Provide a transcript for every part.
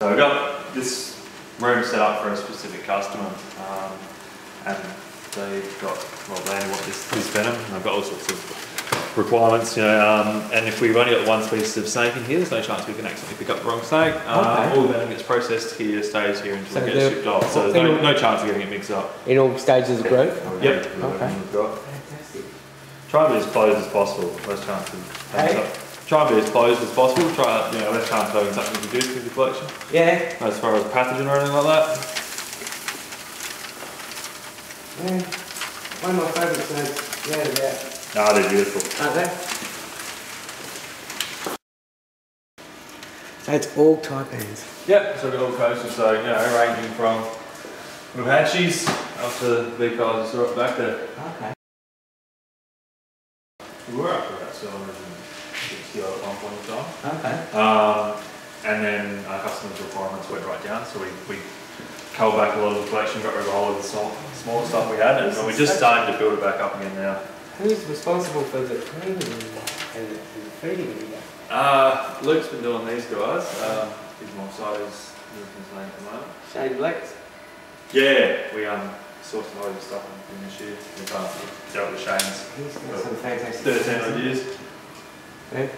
So I've got this room set up for a specific customer, and they've got, well, they only want this Venom, and I've got all sorts of requirements, you know, and if we've only got one species of snake in here, there's no chance we can accidentally pick up the wrong snake. All the venom gets processed here, stays here until it gets shipped off, so there's no chance of getting it mixed up. In all stages of growth? Yep. Okay. Fantastic. Try and be as closed as possible, less chance of having try and be as closed as possible, try, you know, less chance of having something introduced into the collection. Yeah. As far as pathogen or anything like that. Yeah. One of my favourite snakes, yeah, about. No, they're beautiful. Aren't they? So it's all taipans? Yep, so we've got all coasters, so, you know, ranging from Apaches up to the big guys you saw up back there. Okay. We were up to about 760 at one point in time. Okay. And then our customers' requirements went right down, so we culled back a lot of the collection, got rid of a whole of the smaller stuff we had, and we're just starting to build it back up again now. Who's responsible for the cleaning and the feeding of that? Luke's been doing these guys. He's more excited as his name at the moment. Shane Black? Yeah, we sourced a lot of stuff in this year. We've dealt with Shane's. He's got some fantastic 13 odd years. Yeah.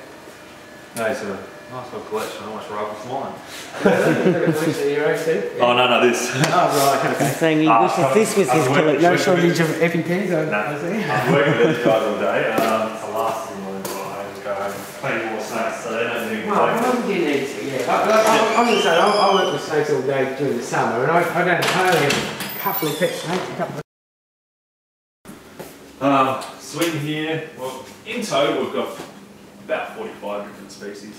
No, it's a nice little collection, almost rival swine. Oh, no, this. Oh, right, okay. Saying he wishes this was his collection. No shortage of EpiPens, I see. I'm working with these guys all day. The last thing I just go home, plenty more snakes, so they don't need to well, you need to, yeah. I'm going to say, I work with snakes all day during the summer, and I only have a couple of pet snakes, Swing here, well, in total we've got about 45 different species.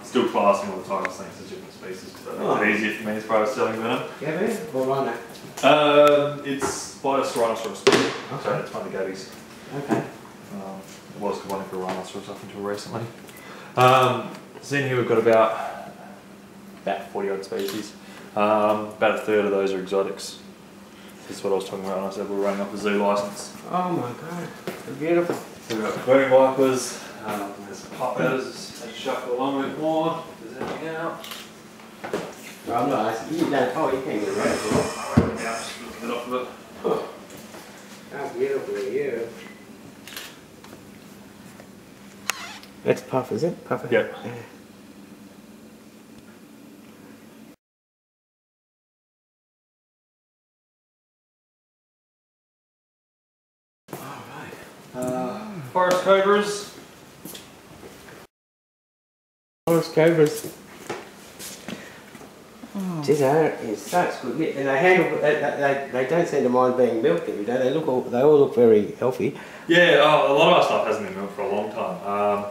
Still classing all the tiger snakes as different species because that makes it easier for me as far as selling venom. Gabby or rhino? It's by a rhinoceros species, so it's one of the gabbies. Okay. It was one for a rhinoceros up until recently. So in here we've got about 40 odd species. About a third of those are exotics. This is what I was talking about when I said we're running up a zoo license. Oh my god, they're beautiful. So we've got green vipers, there's poppers, let's shuffle along a bit more, if there's anything out. No, I'm not asking you, don't, oh you can get right as well. Yeah, just looking it off of it. Oh, how beautiful are you? That's puff, is it? Puffer? Yep. Yeah. Forest cobras. Forest cobras. Geez, it's such good meat, and they handle. They don't seem to mind being milked every day. They all look very healthy. Yeah, a lot of our stuff hasn't been milked for a long time.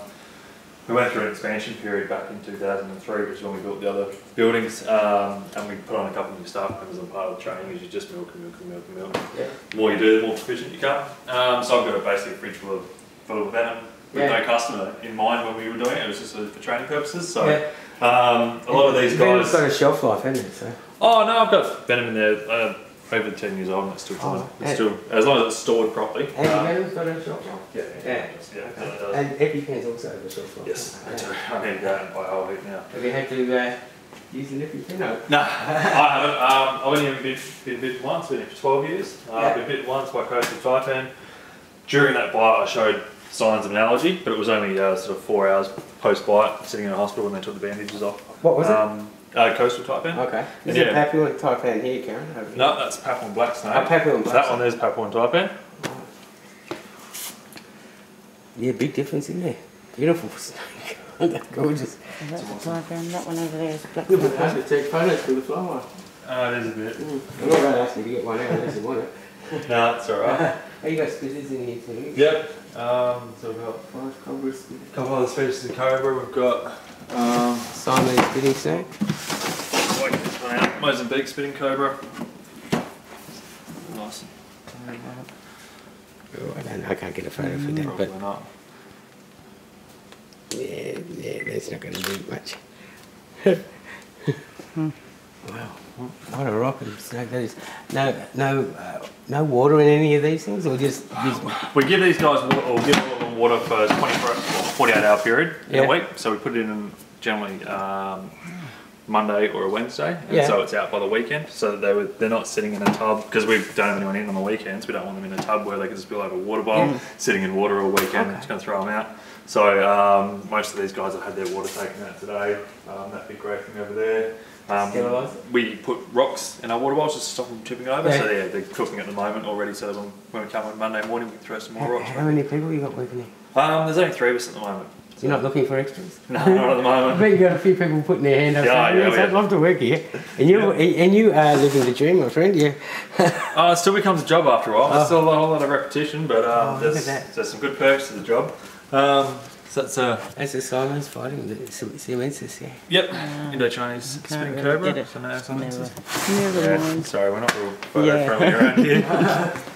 We went through an expansion period back in 2003, which is when we built the other buildings, and we put on a couple of new stuff because a part of the training is you just milk and milk and milk and milk. Yeah. The more you do, the more proficient you become. So I've got basically a fridge full of venom with no customer in mind when we were doing it. It was just for training purposes. So a lot of these guys. It's got a shelf life, hasn't it? So. Oh no, I've got venom in there. Over 10 years old and it's still fine. It's still, as long as it's stored properly. And Venom's got a shelf life? Yeah. Okay. And EpiPen's also have a shelf life? Yes, I do. I need to go out and buy a whole heap now. Have you had to use an EpiPen? No, I haven't. I've only been bitten once, been here for 12 years. I've been bitten once by coastal taipan. During that bite I showed signs of an allergy, but it was only sort of 4 hours post-bite, sitting in a hospital when they took the bandages off. What was it? Coastal taipan. Okay. Is it Papuan taipan here, Karen? No, that's Papuan black snake. Oh, Papuan black. That one there's Papuan taipan. Yeah, big difference in there. Beautiful snake. That's gorgeous. That's a taipan. That one over there is a black You'll be able to take photos for the flower. It is a bit. I'm not going to ask you to get one out unless you want it. No, it's alright. Oh, you got spitters in here too? Yep. So we've got Forest cobras. a couple other species of cobra. We've got Siamese spitting snake. Working this one out. Mozambique spitting cobra. Nice. Oh, I can't get a photo for that, but not. yeah, that's not going to do much. Wow, what a rocking snake that is. No water in any of these things, or just we give these guys water, or give them water for 48-hour period in a week. So we put it in generally Monday or a Wednesday, and so it's out by the weekend. So they're not sitting in a tub, because we don't have anyone in on the weekends. We don't want them in a tub where they can just spill over a water bowl, sitting in water all weekend. It's going to throw them out. So most of these guys have had their water taken out today. That big grey thing over there. We put rocks in our water bowls just to stop them tipping over. So they're cooking at the moment already. So that when we come on Monday morning, we can throw some more rocks. How many people you got working here? There's only 3 of us at the moment. You're not looking for extras? No, not at the moment. I bet you got a few people putting their hand up. Yeah. I'd love to work here. And you live in the dream, my friend. Yeah. It still becomes a job after a while. There's still a whole lot of repetition, but there's some good perks to the job. So that's a Simon's fighting the Siemens, yeah. Yep. Indo-Chinese spinning cobra. Sorry, we're not real photo friendly around here.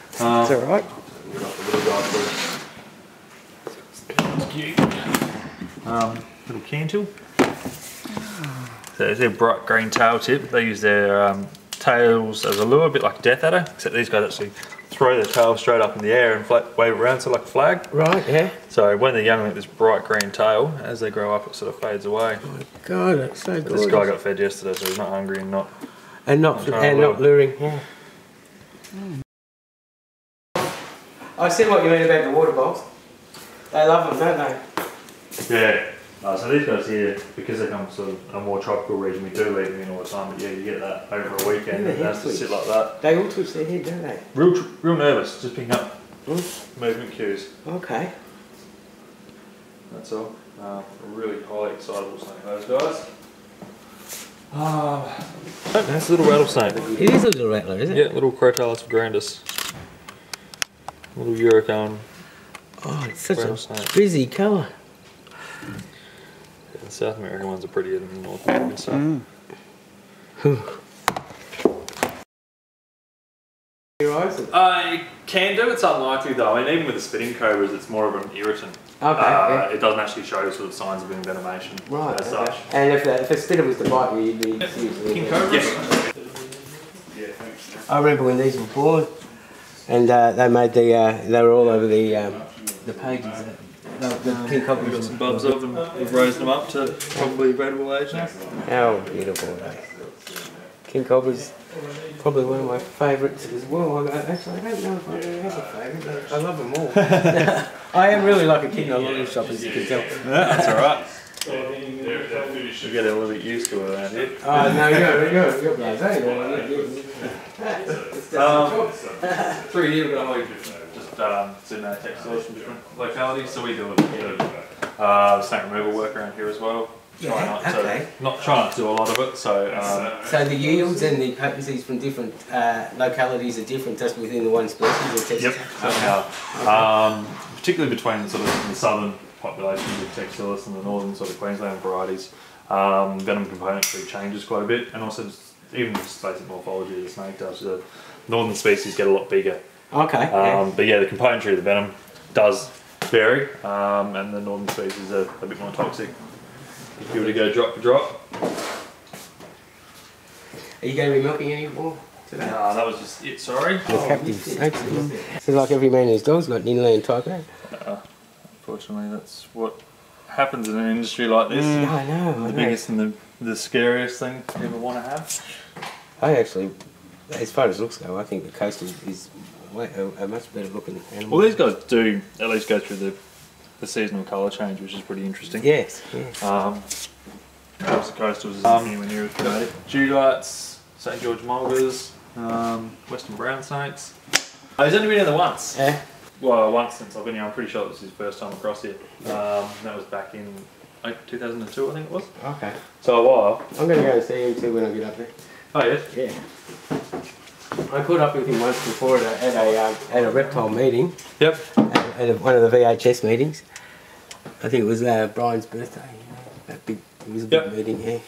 It's alright. We've got the little guy. Little can tool. So it's their bright green tail tip. They use their tails as a lure, a bit like a death adder, except these guys actually throw their tail straight up in the air and wave around, so like a flag. Right, yeah. So when they're young, they have this bright green tail. As they grow up, it sort of fades away. Oh my God, that's so good. This guy got fed yesterday, so he's not hungry and not luring. Yeah. I see what you mean about the water bowls. They love them, don't they? Yeah. So these guys here, because they come sort of a more tropical region, we do leave them in all the time. But yeah, you get that over a weekend. They have to sit like that. They all twitch their head, don't they? Real nervous, just picking up movement cues. Okay. That's all. Really highly excitable snake, those guys. That's a little rattlesnake. It is a little rattler, isn't it? Yeah, little Crotalus grandis. Little Eurocone. Oh, it's such a busy colour. The South American ones are prettier than the North American stuff. You can do, it's unlikely though. I mean, even with the spitting cobras, it's more of an irritant. Okay. It doesn't actually show sort of signs of venomation as such. And if a spitter was to bite you, you'd be seriously... King cobras? I remember when these were born, and they made they were all over the pages. The king cobras. We've got some bubs of them. We've raised them up to probably rateable age now. How beautiful are they? King cobras, probably one of my favourites as well. Actually, I don't know if I really have a favourite. I love them all. I am really like a kid in a lottery shop, as you can tell. That's alright. You get a little bit used to it around here. Oh no, you're blasé. 3 years ago, just sitting at textiles from different localities, so we do snake removal work around here as well. Try not to do a lot of it. So so the yields and the potencies from different localities are different, just within the one species. Yep. Particularly between sort of the southern populations of Textilis and the northern sort of Queensland varieties, venom componentry changes quite a bit, and also just, even just basic morphology of the snake does. The northern species get a lot bigger. Okay. But yeah, the componentry of the venom does vary, and the northern species are a bit more toxic. If you were to go drop for drop. Are you going to be milking any more today? No, that was just it, sorry. Captive snakes. It's like every man and his dog's got an inland tiger. Unfortunately, that's what happens in an industry like this. I know. The biggest and the scariest thing you ever want to have. I actually, as far as looks go, I think the coastal is a much better looking animal. Well, these guys do at least go through the seasonal colour change, which is pretty interesting. Yes. Course the coastals is anywhere near as good. Dewlights, St George mulgars, western brown snakes. He's only been here once. Yeah. Well, once since I've been here. I'm pretty sure this is his first time across here. That was back in 2002, I think it was. Okay. So a while. I'm going to go and see him too when I get up there. Oh yes. Yeah. I caught up with him once before at a reptile meeting. Yep. At one of the VHS meetings. I think it was Brian's birthday. It was a big meeting, yeah.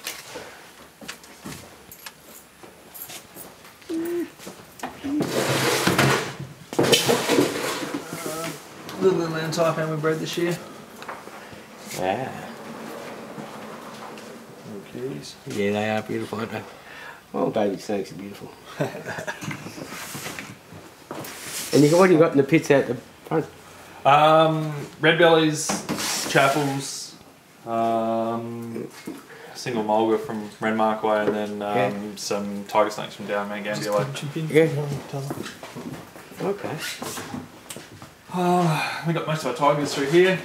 Little Inland Taipan we bred this year. Yeah. Little cuties. Yeah, they are beautiful, aren't they? Oh, baby snakes are beautiful. And what do you got in the pits out the front? Red bellies, chapels, single mulga from Renmark way, and then some tiger snakes from down Mount Gambier way. Okay. We got most of our tigers through here.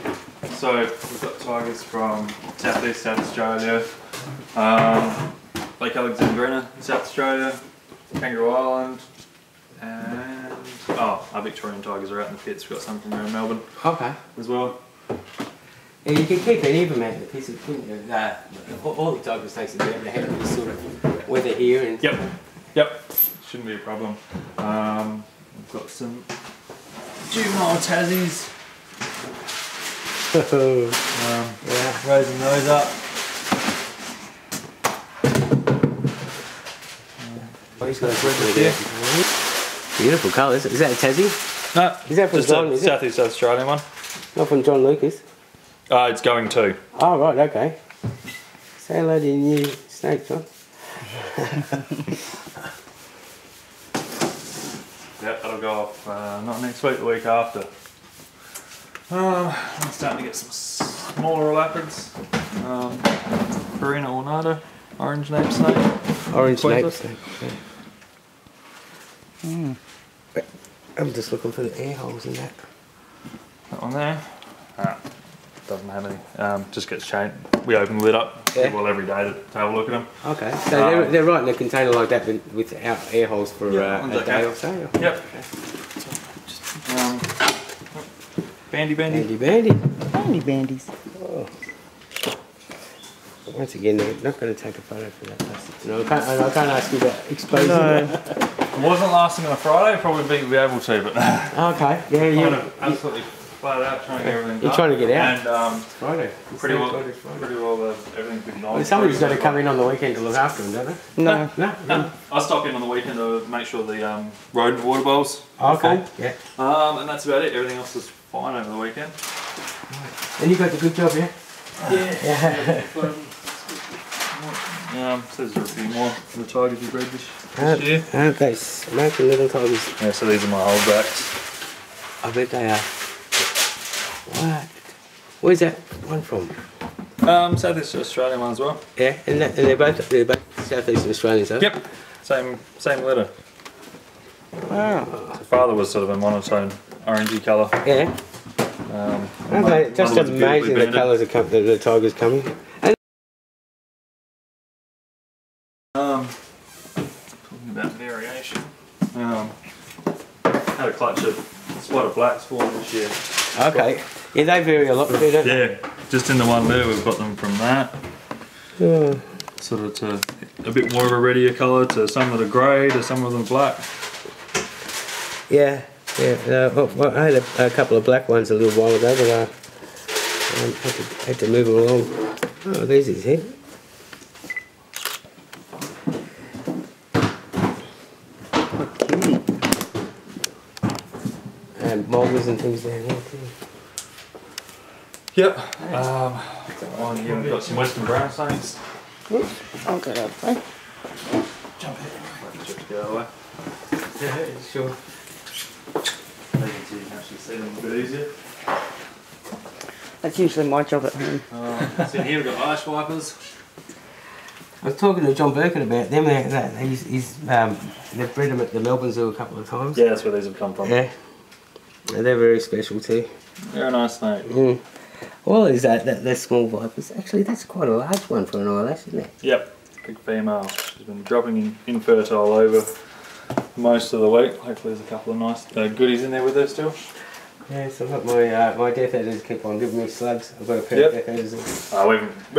So we've got tigers from southeast South Australia, Lake Alexandrina, South Australia, Kangaroo Island, and our Victorian tigers are out in the pits. We've got some from around Melbourne as well. Yeah, you can keep any of them out in the pits. All the tiger snakes are there, they have this sort of weather here. And Yep. Shouldn't be a problem. We've got some juvenile Tassies. Raising those up. Beautiful colours. Is that a Tassie? No, is that from just John? a southeast South Australian one. Not from John Lucas. It's going to. Oh right, okay. Say hello to your new snake, John. Yep, that'll go off not next week, the week after. I'm starting to get some smaller elapids. Farina ornata, orange nape snake. Orange nape snake. I'm just looking for the air holes in that. That one there. Doesn't have any. Just gets chained. We open the lid up every day to have a look at them. Okay, so they're right in a container like that without air holes for a day or so? Yep. Bandy. Bandies. Oh. Once again, they're not going to take a photo for that plastic. No, I can't ask you about exposing it. Wasn't last thing on a Friday, probably be able to, but okay, yeah, you're absolutely flat out trying to get everything done. You're trying to get out. And Friday. Pretty well everything's been nice. Well, somebody's got to come in on the weekend to look after them, don't they? No. I stop in on the weekend to make sure the rodent water bowls are Okay, full. yeah. And that's about it. Everything else is fine over the weekend. And you got the good job, yeah? Yeah. So there's a few more for the tigers we bred this year. Aren't they smoking little tigers? Yeah, so these are my holdbacks. I bet they are. What? Where's that one from? Southeast Australian one as well. Yeah, and they're both Southeast Australians, huh? Yep. Same litter. Wow. The father was sort of a monotone orangey colour. Yeah. Okay, just amazing the colours that the tigers coming. And talking about variation. Had a clutch of spotted blacks for this year. okay. Yeah, they vary a lot too, don't they? Yeah, just in the one litter we've got them from that. Yeah. Sort of to a bit more of a reddier colour to some of the grey to some of them black. Yeah. Well, I had a couple of black ones a little while ago, but I had to move them along. Oh, there's his head. And mulgars and things down here too. Yep. On here we've got some Western brown snakes. Oops, I'll get out of the way. Jump in. Just get out of the way. Yeah, sure. You can actually see them a bit easier. That's usually my job at home. So here we've got ice wipers. I was talking to John Birkin about them. They've bred them at the Melbourne Zoo a couple of times. Yeah, that's where these have come from. Yeah. And they're very special too. They're a nice snake. Well, is that small vipers? Actually, that's quite a large one for an eyelash, isn't it? Yep, big female. She's been dropping infertile over most of the week. Hopefully there's a couple of nice goodies in there with her still. Yeah, so I've got my death adders keep on giving me slugs. I've got a pair of death adders. We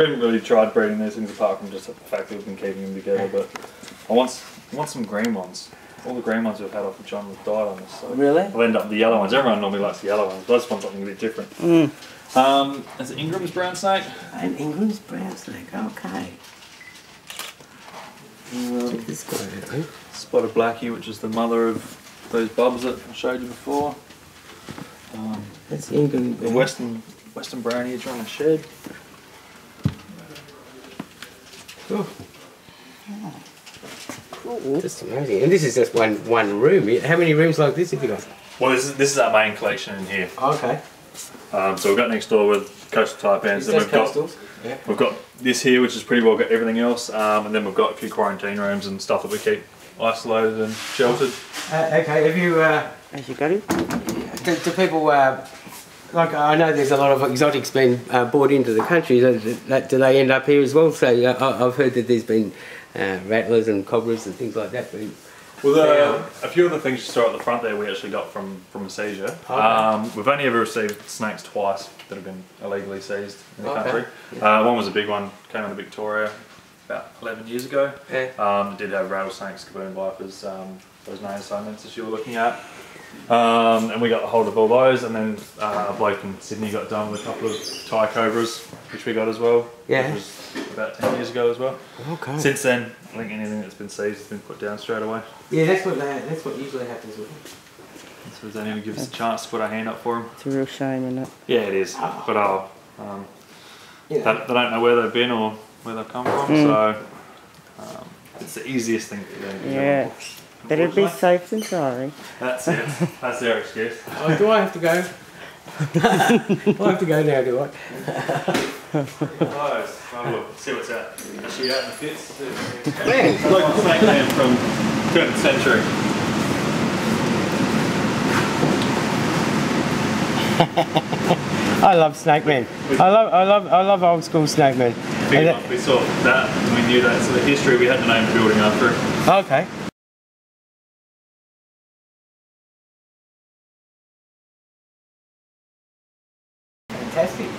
haven't really tried breeding these things apart from just the fact that we've been keeping them together. But I want some green ones. All the green ones we've had off of John have died on us. So really? I'll end up with the yellow ones. Everyone normally likes the yellow ones, but I just want something a bit different. There's an Ingram's brown snake. An Ingram's brown snake, okay. Check this guy out, eh? Spotted blackie, which is the mother of those bubs that I showed you before. That's Ingram. The Western brown here trying to shed. Oh. Cool. Just amazing. And this is just one room. How many rooms like this have you got? Well, this is our main collection in here. Okay. So we've got next door with coastal taipans. We've got this here, which is pretty well got everything else, and then we've got a few quarantine rooms and stuff that we keep isolated and sheltered. Okay, have you... As you got it. Do people... like, I know there's a lot of exotics being brought into the country. Do they end up here as well? So I've heard that there's been rattlers and cobras and things like that. Well, a few of the things you saw at the front there we actually got from a seizure. Okay. We've only ever received snakes twice that have been illegally seized in the country. One was a big one, came out of Victoria about 11 years ago. Yeah. It did have rattlesnakes, kaboom vipers, those main assignments that you were looking at. And we got a hold of all those, and then a bloke in Sydney got done with a couple of Thai cobras, which we got as well. Yeah. Which was about 10 years ago as well. Okay. Since then, I think anything that's been seized has been put down straight away. Yeah, that's what usually happens with them. So they didn't even give us a chance to put our hand up for them. It's a real shame, isn't it? Yeah, it is. But they don't know where they've been or where they've come from, so it's the easiest thing for them to do. Yeah. Better be safe than sorry. That's it. That's their excuse. Oh, do I have to go? I have to go now, do I? Close. Oh, look, see what's out. Actually out in the fits. Yeah. Local snake man from 20th century. I love snake men. I love old school snake men. We saw that and we knew that, so the history, we had to name the building after it. Okay. Fantastic.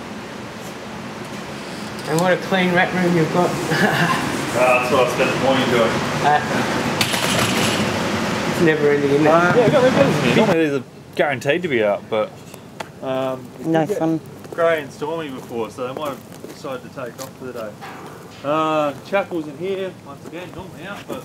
And what a clean rat room you've got. That's what I spent the morning doing. It's never ending in there. Yeah, I got my buildings in here. Normally these are guaranteed to be out, but No fun. grey and stormy before, so they might have decided to take off for the day. Chapel's in here, once again, normally out, but...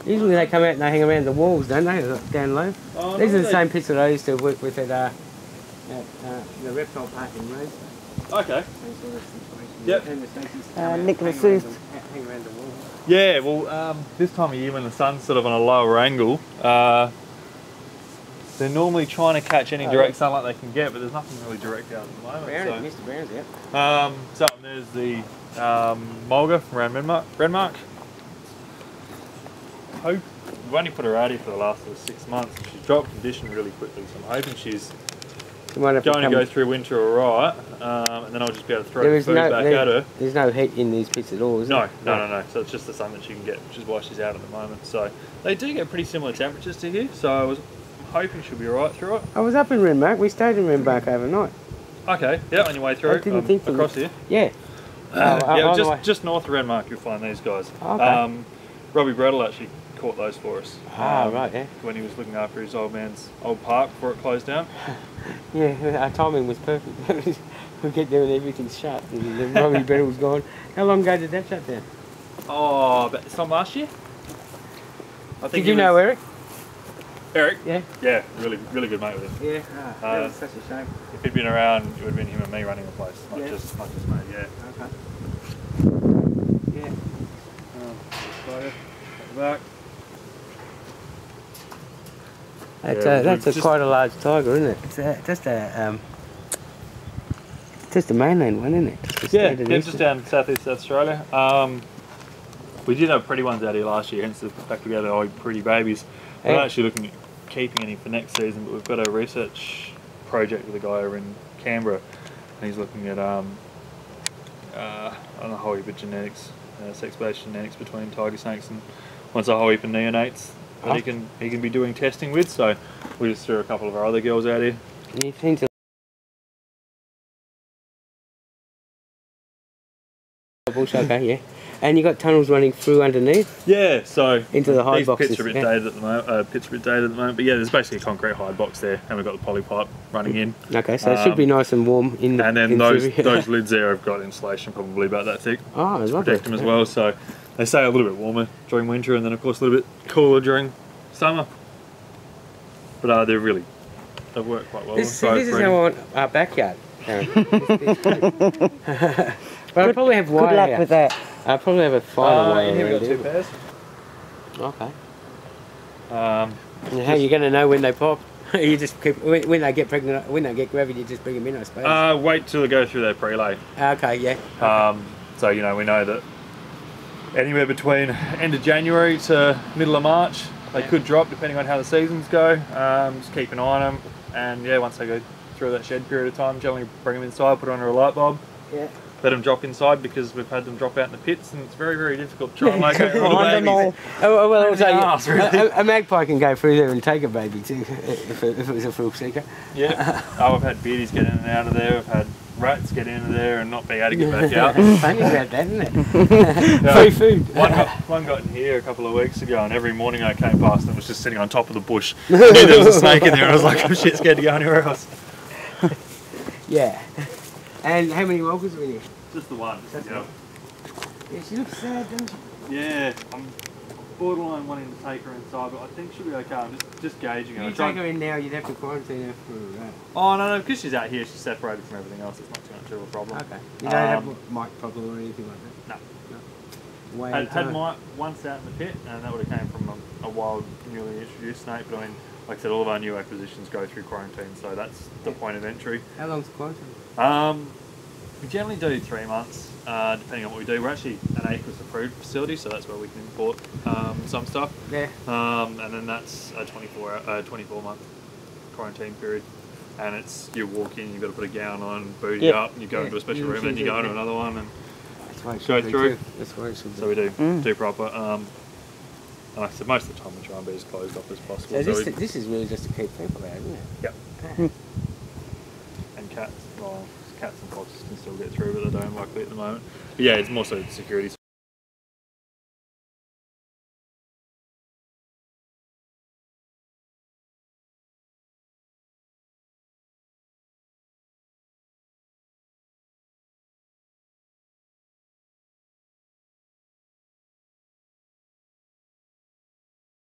Usually they come out and they hang around the walls, don't they, down low? These are the same pits that I used to work with at the reptile park in Rose. Okay. Yep. Nicholas Booth. Hang around the walls. Yeah, well, this time of year when the sun's sort of on a lower angle, they're normally trying to catch any direct sunlight they can get, but there's nothing really direct out at the moment. Mr. Brown's out. So there's the mulga from around Renmark. We've only put her out here for the last 6 months. She's dropped condition really quickly, so I'm hoping she's going to go through winter alright, and then I'll just be able to throw the food back at her. There's no heat in these pits at all, is there? No. So it's just the sun that she can get, which is why she's out at the moment. So they do get pretty similar temperatures to here, so I was hoping she'll be alright through it. I was up in Renmark. We stayed in Renmark overnight. Okay, yeah, on your way through, across here. Yeah. Just north of Renmark you'll find these guys. Okay. Robbie Brettle actually caught those for us. Right, yeah. When he was looking after his old man's old park before it closed down. Yeah, our timing was perfect. We get there and everything's shut. And then Robbie Brettle was gone. How long ago did that shut down? Oh, about this time last year. I think did you know Eric? Eric? Yeah. Yeah, really good mate with him. Yeah, that was such a shame. If he'd been around, it would have been him and me running the place, not just me. Yeah. Okay. Yeah. Back. That's quite a large tiger, isn't it? It's just a mainland one, isn't it? Just down southeast Australia. We did have pretty ones out here last year, hence the fact we got all pretty babies. We're not actually looking at keeping any for next season, but we've got a research project with a guy over in Canberra, and he's looking at I don't know, a whole heap of genetics, sex-based genetics between tiger snakes and a whole heap of neonates that he can be doing testing with. So we just threw a couple of our other girls out here. You seem to okay, yeah. And you got tunnels running through underneath? Yeah, so into the hide these boxes. pits are a bit dated at the moment. But yeah, there's basically a concrete hide box there, and we've got the poly pipe running in. Okay, so it should be nice and warm in the. And then those lids there have got insulation probably about that thick. Oh, to protect them as well. So they stay a little bit warmer during winter, and then of course a little bit cooler during summer. But they've worked quite well. This is how I want our backyard. But I probably have wire. Good luck with that. I probably have a fiber wire. Here we've got 2 pairs. Okay. And how are you going to know when they pop? You just keep when they get pregnant, when they get gravid, you just bring them in, I suppose. Wait till they go through their prelay. Okay, yeah. So you know, we know that anywhere between end of January to middle of March, they could drop depending on how the seasons go. Just keep an eye on them, and yeah, once they go through that shed period of time, generally bring them inside, put on a light bulb. Yeah. Let them drop inside because we've had them drop out in the pits and it's very, very difficult to try and locate little babies. Oh, well, really. a magpie can go through there and take a baby too, if it was a thrill seeker. Yeah. Oh, we've had beardies get in and out of there. We've had rats get into there and not be able to get back out. Funny about that, isn't it? Free food. One got in here a couple of weeks ago and every morning I came past and was just sitting on top of the bush. I knew there was a snake in there and I was like, I'm shit scared to go anywhere else. Yeah. And how many walkers are in here? Just the one. Yeah. Yeah, she looks sad, doesn't she? Yeah, I'm borderline wanting to take her inside, but I think she'll be okay. I'm just gauging her. If you take her in now, you'd have to quarantine her for... Oh, no, because she's out here, she's separated from everything else. It's not too much of a problem. Okay. You don't have a mic problem or anything like that? No. Had mic once out in the pit, and that would have came from a wild, newly introduced snake, but I mean, like I said, all of our new acquisitions go through quarantine, so that's the point of entry. How long's the quarantine? We generally do 3 months, depending on what we do. We're actually an AQUIS approved facility, so that's where we can import some stuff. Yeah. And then that's a 24-month quarantine period. And it's, you walk in, you've got to put a gown on, boot you up, and you go into a special room, and then you go into another one and go through. That's why it should be. So we do proper. And like I said, most of the time we try and be as closed off as possible. So this is really just to keep people out, isn't it? Yep. And cats, well, cats and foxes can still get through, but they don't likely at the moment. But yeah, it's more so security.